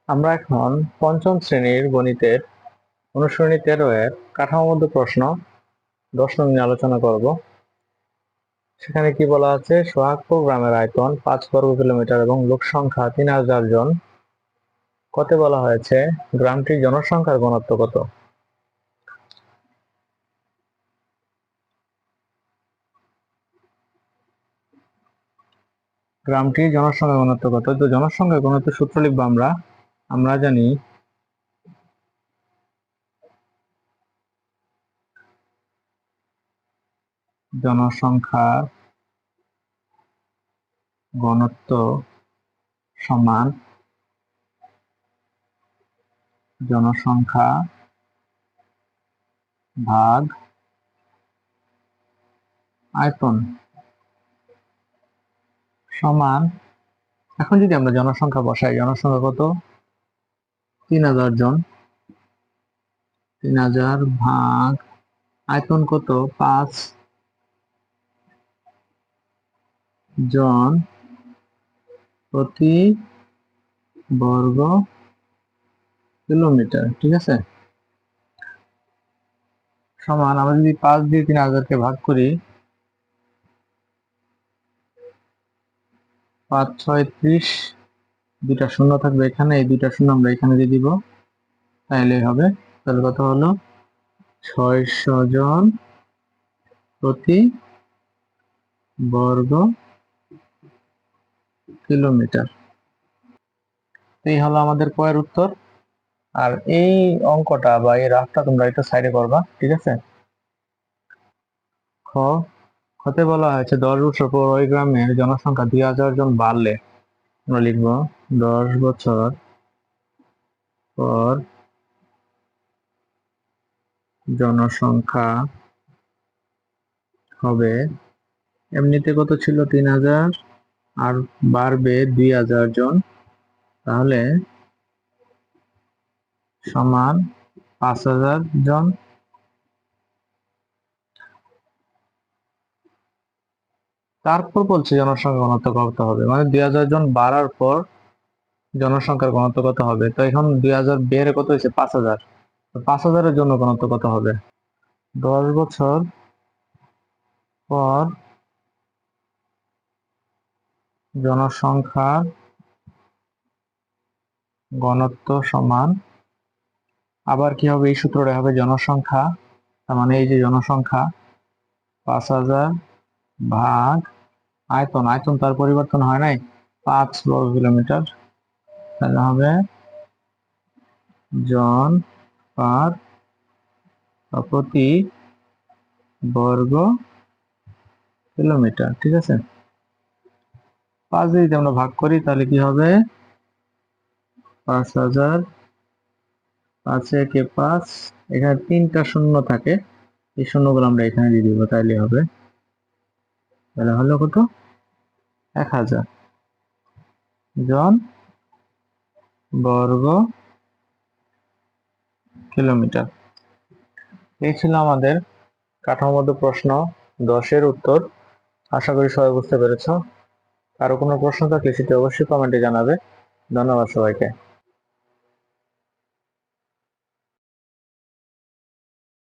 আমরা এখন পঞ্চম শ্রেণীর গণিতের অনুসরণী 13 এর কাঠামোবদ্ধ প্রশ্ন 10 নং নিয়ে আলোচনা করব। সেখানে কি বলা আছে, সোহাগপুর গ্রামের আয়তন 5 বর্গ কিলোমিটার এবং লোক সংখ্যা 3000 জন। কতে বলা হয়েছে গ্রামটির জনসংখ্যার ঘনত্ব কত? গ্রামটির জনসংখ্যা ঘনত্ব কত? তো জনসংখ্যা ঘনত্ব সূত্র লিখবো আমরা। আমরা জানি জনসংখ্যার ঘনত্ব সমান জনসংখ্যা ভাগ আয়তন সমান। এখন যদি আমরা জনসংখ্যা বসাই, জনসংখ্যা কত? 3000 জন। 3000 ভাগ আয়তন কত? 5 জন প্রতি বর্গ কিলোমিটার, ঠিক আছে। সমান আমরা যদি 5 দিয়ে 3000 ভাগ করি, 5 6 30, দুইটা শূন্য থাকবে এখানে, এই দুইটা শূন্য আমরা এখানে দিয়ে দিব, তাইলে হবে। তাহলে কত হলো? 600 জন প্রতি বর্গ কিলোমিটার। এই হলো আমাদের কয়ের উত্তর। আর এই অঙ্কটা বা এই রাফটা তোমরা একটু সাইডে করবা, ঠিক আছে। হতে বলা হয়েছে 10 বছর পর ওই গ্রামের জনসংখ্যা 2000 জন বাড়লে আমরা লিখবো 10 বছর পর জনসংখ্যা হবে, এমনিতে কত ছিল? 3000, আর বাড়বে 2000 জন, তাহলে সমান 5000 জন। তারপর বলছে জনসংখ্যা ঘনত্ব কত হবে, মানে 2000 জন বাড়ার পর জনসংখ্যার ঘনত্ব কত হবে। তো এখন 2000 বেড়ে কত হয়েছে? 5000। 5000 এর জন্য ঘনত্ব কত হবে? 10 বছর পর জনসংখ্যার ঘনত্ব সমান, আবার কি হবে? এই সূত্রটা হবে জনসংখ্যা, তার মানে এই যে জনসংখ্যা 5000 ভাগ আয়তন, আয়তন তার পরিবর্তন হয় নাই, 5 বর্গ কিলোমিটার, তাহলে হবে জন পার প্রতি বর্গ কিলোমিটার, ঠিক আছে। 5 দিয়ে যদি আমরা ভাগ করি তাহলে কি হবে? 5000, 5 একে 5, এখানে 3টা শূন্য থাকে, এই শূন্যগুলো আমরা এখানে দিয়ে দিব, তাইলে হবে। তাহলে হলো কত? 1000 জন বর্গ কিলোমিটার। এই ছিল আমাদের কাঠামোগত প্রশ্ন 10 এর উত্তর। আশা করি সবাই বুঝতে পেরেছ। কারো কোনো প্রশ্ন থাকলে সেটা অবশ্যই কমেন্টে জানাবে। ধন্যবাদ সবাইকে।